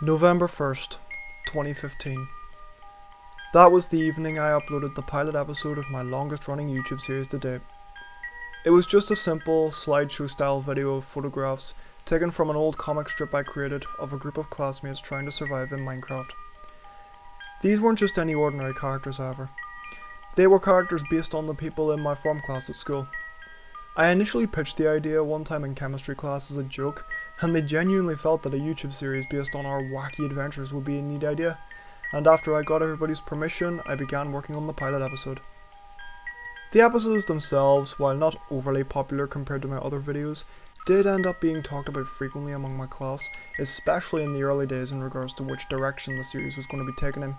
November 1st, 2015. That was the evening I uploaded the pilot episode of my longest running YouTube series to date. It was just a simple, slideshow style video of photographs taken from an old comic strip I created of a group of classmates trying to survive in Minecraft. These weren't just any ordinary characters, however. They were characters based on the people in my form class at school. I initially pitched the idea one time in chemistry class as a joke, and they genuinely felt that a YouTube series based on our wacky adventures would be a neat idea, and after I got everybody's permission, I began working on the pilot episode. The episodes themselves, while not overly popular compared to my other videos, did end up being talked about frequently among my class, especially in the early days in regards to which direction the series was going to be taken in.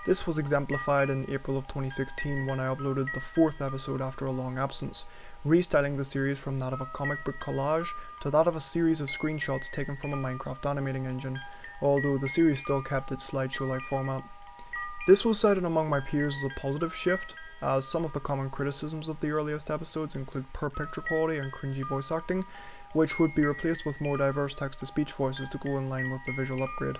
This was exemplified in April of 2016 when I uploaded the 4th episode after a long absence, restyling the series from that of a comic book collage to that of a series of screenshots taken from a Minecraft animating engine, although the series still kept its slideshow-like format. This was cited among my peers as a positive shift, as some of the common criticisms of the earliest episodes include poor picture quality and cringy voice acting, which would be replaced with more diverse text-to-speech voices to go in line with the visual upgrade.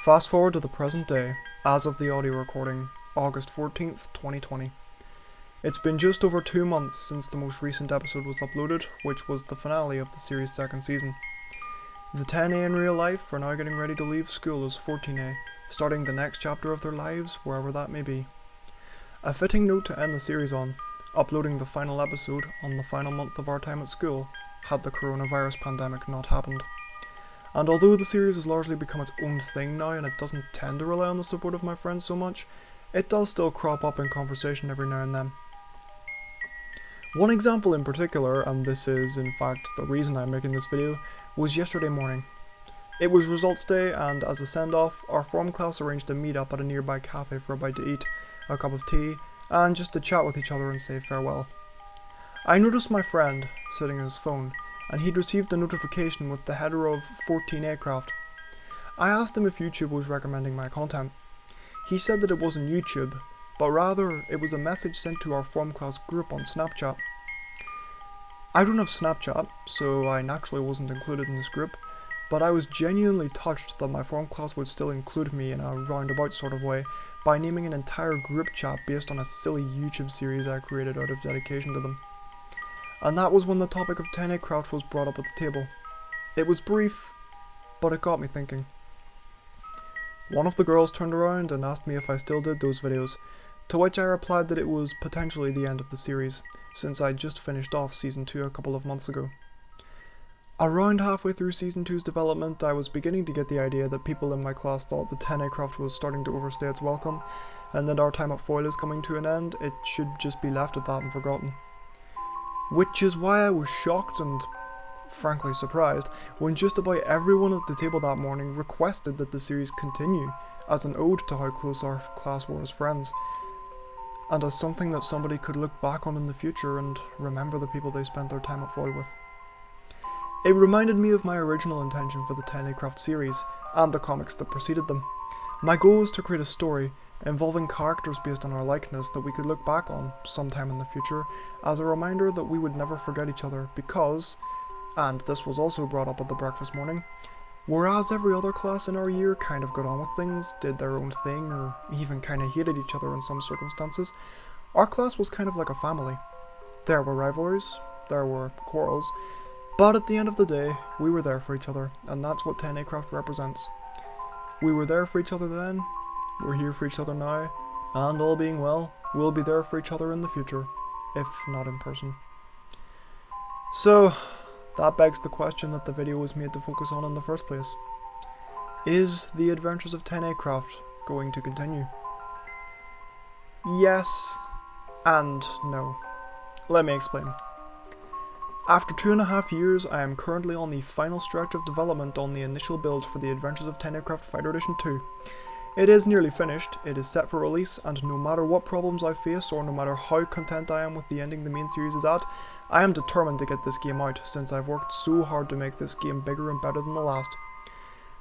Fast forward to the present day, as of the audio recording, August 14th, 2020. It's been just over 2 months since the most recent episode was uploaded, which was the finale of the series' 2nd season. The 10A in real life are now getting ready to leave school as 14A, starting the next chapter of their lives, wherever that may be. A fitting note to end the series on, uploading the final episode on the final month of our time at school, had the coronavirus pandemic not happened. And although the series has largely become its own thing now and it doesn't tend to rely on the support of my friends so much, it does still crop up in conversation every now and then. One example in particular, and this is in fact the reason I'm making this video, was yesterday morning. It was results day, and as a send-off, our form class arranged to meet up at a nearby cafe for a bite to eat, a cup of tea, and just to chat with each other and say farewell. I noticed my friend sitting on his phone, and he'd received a notification with the header of 10ACraft. I asked him if YouTube was recommending my content. He said that it wasn't YouTube, but rather it was a message sent to our form class group on Snapchat. I don't have Snapchat, so I naturally wasn't included in this group, but I was genuinely touched that my form class would still include me in a roundabout sort of way by naming an entire group chat based on a silly YouTube series I created out of dedication to them. And that was when the topic of 10ACraft was brought up at the table. It was brief, but it got me thinking. One of the girls turned around and asked me if I still did those videos, to which I replied that it was potentially the end of the series, since I'd just finished off Season 2 a couple of months ago. Around halfway through Season 2's development, I was beginning to get the idea that people in my class thought that 10ACraft was starting to overstay its welcome, and that our time at Foil is coming to an end. It should just be left at that and forgotten. Which is why I was shocked and frankly surprised when just about everyone at the table that morning requested that the series continue as an ode to how close our class were as friends, and as something that somebody could look back on in the future and remember the people they spent their time at Foil with. It reminded me of my original intention for the 10ACraft series and the comics that preceded them. My goal was to create a story involving characters based on our likeness that we could look back on sometime in the future as a reminder that we would never forget each other because, and this was also brought up at the breakfast morning, whereas every other class in our year kind of got on with things, did their own thing, or even kind of hated each other in some circumstances, our class was kind of like a family. There were rivalries, there were quarrels, but at the end of the day, we were there for each other, and that's what 10ACraft represents. We were there for each other then, we're here for each other now, and all being well, we'll be there for each other in the future, if not in person. So, that begs the question that the video was made to focus on in the first place. Is the adventures of 10ACraft going to continue? Yes, and no. Let me explain. After 2.5 years, I am currently on the final stretch of development on the initial build for the Adventures of 10ACraft Fighter Edition 2. It is nearly finished, it is set for release, and no matter what problems I face or no matter how content I am with the ending the main series is at, I am determined to get this game out since I've worked so hard to make this game bigger and better than the last.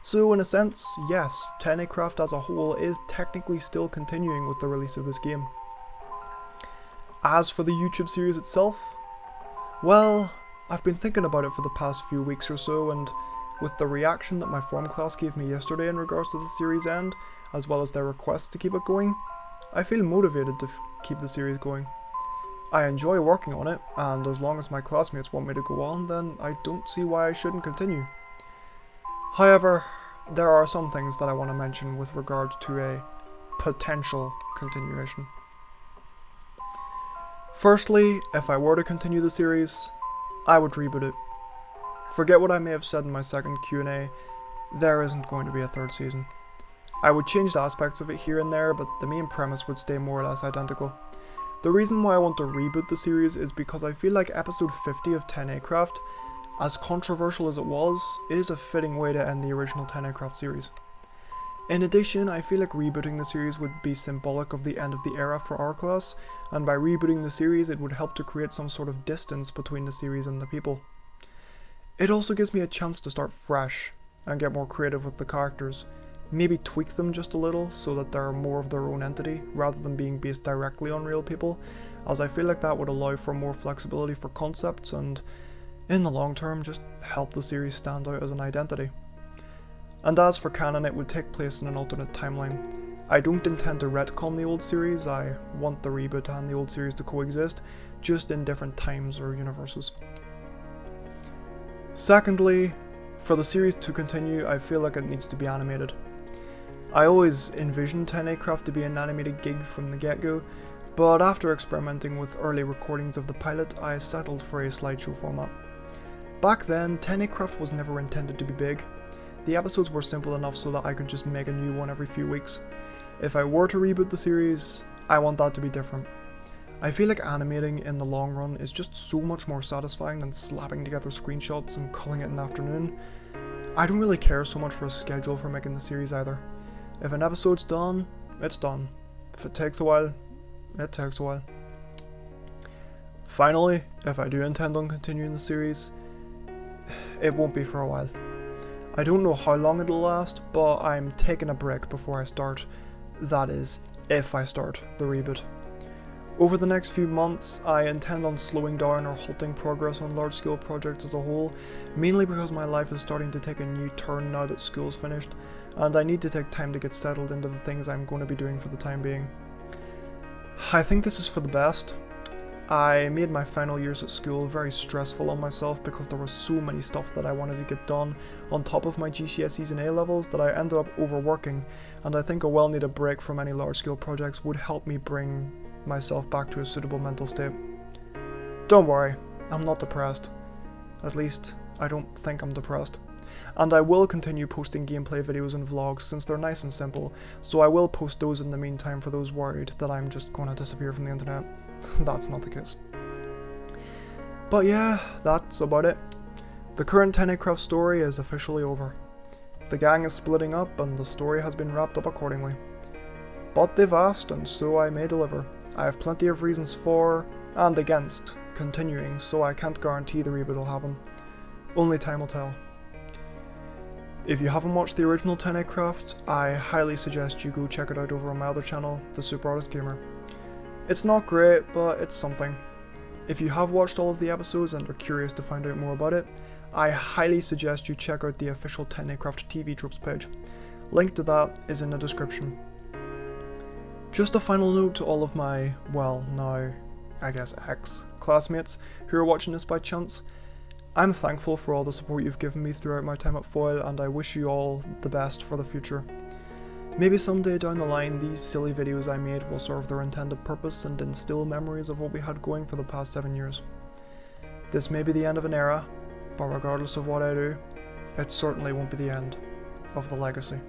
So in a sense, yes, 10ACraft as a whole is technically still continuing with the release of this game. As for the YouTube series itself, well, I've been thinking about it for the past few weeks or so, and with the reaction that my form class gave me yesterday in regards to the series end, as well as their requests to keep it going, I feel motivated to keep the series going. I enjoy working on it, and as long as my classmates want me to go on, then I don't see why I shouldn't continue. However, there are some things that I want to mention with regards to a potential continuation. Firstly, if I were to continue the series, I would reboot it. Forget what I may have said in my second Q&A, there isn't going to be a third season. I would change the aspects of it here and there, but the main premise would stay more or less identical. The reason why I want to reboot the series is because I feel like episode 50 of 10ACraft, as controversial as it was, is a fitting way to end the original 10ACraft series. In addition, I feel like rebooting the series would be symbolic of the end of the era for our class, and by rebooting the series it would help to create some sort of distance between the series and the people. It also gives me a chance to start fresh, and get more creative with the characters, maybe tweak them just a little so that they're more of their own entity, rather than being based directly on real people, as I feel like that would allow for more flexibility for concepts and, in the long term, just help the series stand out as an identity. And as for canon, it would take place in an alternate timeline. I don't intend to retcon the old series, I want the reboot and the old series to coexist, just in different times or universes. Secondly, for the series to continue, I feel like it needs to be animated. I always envisioned 10ACraft to be an animated gig from the get-go, but after experimenting with early recordings of the pilot, I settled for a slideshow format. Back then, 10ACraft was never intended to be big. The episodes were simple enough so that I could just make a new one every few weeks. If I were to reboot the series, I want that to be different. I feel like animating in the long run is just so much more satisfying than slapping together screenshots and calling it an afternoon. I don't really care so much for a schedule for making the series either. If an episode's done, it's done. If it takes a while, it takes a while. Finally, if I do intend on continuing the series, it won't be for a while. I don't know how long it'll last, but I'm taking a break before I start. That is, if I start the reboot. Over the next few months, I intend on slowing down or halting progress on large-scale projects as a whole, mainly because my life is starting to take a new turn now that school's finished, and I need to take time to get settled into the things I'm going to be doing for the time being. I think this is for the best. I made my final years at school very stressful on myself because there was so many stuff that I wanted to get done on top of my GCSEs and A-levels that I ended up overworking, and I think a well-needed break from any large-scale projects would help me bring myself back to a suitable mental state. Don't worry, I'm not depressed. At least, I don't think I'm depressed. And I will continue posting gameplay videos and vlogs since they're nice and simple, so I will post those in the meantime for those worried that I'm just gonna disappear from the internet. That's not the case. But yeah, that's about it. The current 10ACraft story is officially over. The gang is splitting up and the story has been wrapped up accordingly. But they've asked, and so I may deliver. I have plenty of reasons for, and against, continuing, so I can't guarantee the reboot will happen. Only time will tell. If you haven't watched the original 10ACraft, I highly suggest you go check it out over on my other channel, The Super Artist Gamer. It's not great, but it's something. If you have watched all of the episodes and are curious to find out more about it, I highly suggest you check out the official 10ACraft TV Tropes page. Link to that is in the description. Just a final note to all of my, well, now, I guess ex-classmates who are watching this by chance. I'm thankful for all the support you've given me throughout my time at Foil, and I wish you all the best for the future. Maybe someday down the line these silly videos I made will serve their intended purpose and instill memories of what we had going for the past 7 years. This may be the end of an era, but regardless of what I do, it certainly won't be the end of the legacy.